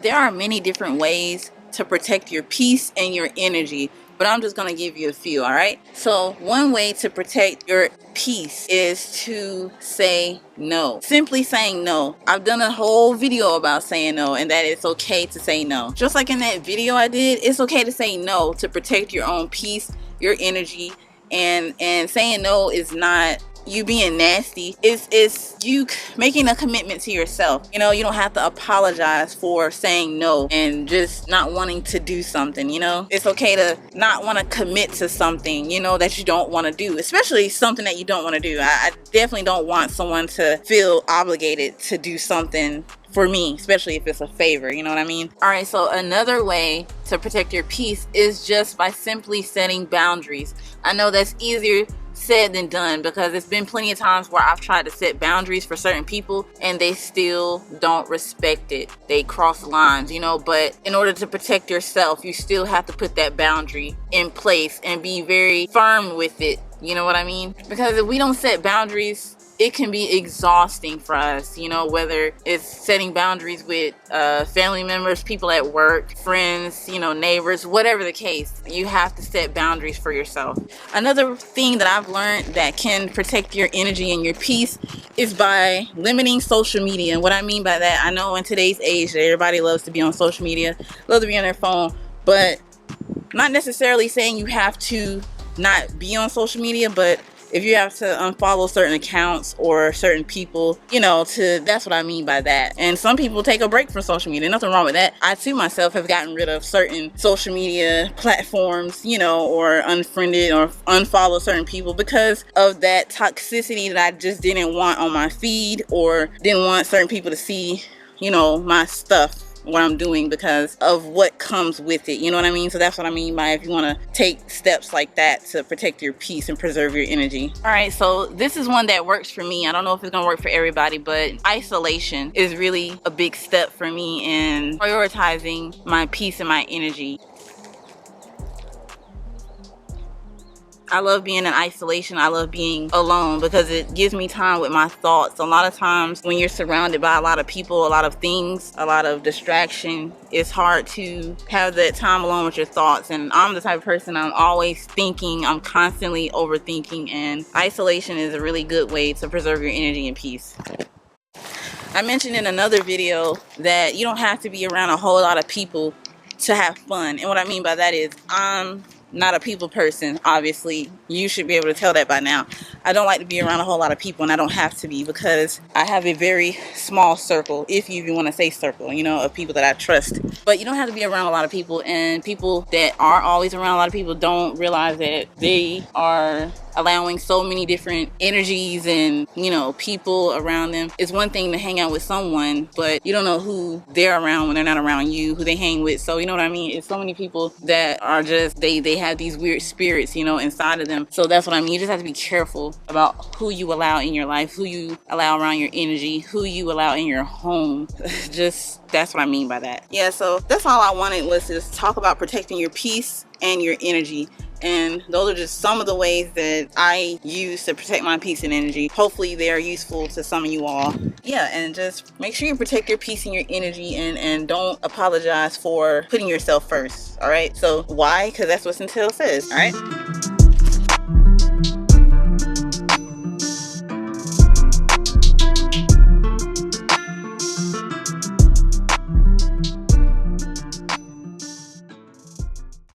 There are many different ways to protect your peace and your energy, but I'm just gonna give you a few, all right? So one way to protect your peace is to say no. Simply saying no. I've done a whole video about saying no, and that it's okay to say no. Just like in that video I did, it's okay to say no to protect your own peace, your energy, and saying no is not you being nasty. It's you making a commitment to yourself. You know, you don't have to apologize for saying no and just not wanting to do something. You know, it's okay to not want to commit to something, you know, that you don't want to do, especially something that you don't want to do. I definitely don't want someone to feel obligated to do something for me, especially if it's a favor, you know what I mean? All right, so another way to protect your peace is just by simply setting boundaries. I know that's easier said than done, because it's been plenty of times where I've tried to set boundaries for certain people and they still don't respect it. They cross lines, you know, but in order to protect yourself, you still have to put that boundary in place and be very firm with it. You know what I mean? Because if we don't set boundaries, it can be exhausting for us, you know, whether it's setting boundaries with family members, people at work, friends, you know, neighbors, whatever the case. You have to set boundaries for yourself. Another thing that I've learned that can protect your energy and your peace is by limiting social media. And what I mean by that, I know in today's age that everybody loves to be on social media, loves to be on their phone, but not necessarily saying you have to not be on social media, but if you have to unfollow certain accounts or certain people, you know, that's what I mean by that. And some people take a break from social media. Nothing wrong with that. I too myself have gotten rid of certain social media platforms, you know, or unfriended or unfollowed certain people because of that toxicity that I just didn't want on my feed, or didn't want certain people to see, you know, my stuff, what I'm doing, because of what comes with it. You know what I mean? So that's what I mean by if you want to take steps like that to protect your peace and preserve your energy. All right, so this is one that works for me. I don't know if it's gonna work for everybody, but isolation is really a big step for me in prioritizing my peace and my energy. I love being in isolation. I love being alone because it gives me time with my thoughts. A lot of times when you're surrounded by a lot of people, a lot of things, a lot of distraction, it's hard to have that time alone with your thoughts. And I'm the type of person, I'm always thinking, I'm constantly overthinking, and isolation is a really good way to preserve your energy and peace. I mentioned in another video that you don't have to be around a whole lot of people to have fun. And what I mean by that is I'm not a people person. Obviously, you should be able to tell that by now. I don't like to be around a whole lot of people, and I don't have to be, because I have a very small circle, if you even want to say circle, you know, of people that I trust. But you don't have to be around a lot of people, and people that are always around a lot of people don't realize that they are allowing so many different energies and, you know, people around them. It's one thing to hang out with someone, but you don't know who they're around when they're not around you, who they hang with. So you know what I mean? It's so many people that are just, they have these weird spirits, you know, inside of them. So that's what I mean. You just have to be careful about who you allow in your life, who you allow around your energy, who you allow in your home. Just, that's what I mean by that. Yeah, so that's all I wanted, was to talk about protecting your peace and your energy. And those are just some of the ways that I use to protect my peace and energy. Hopefully they are useful to some of you all. Yeah, and just make sure you protect your peace and your energy, and don't apologize for putting yourself first. All right, so why? Because that's what Centel says. All right.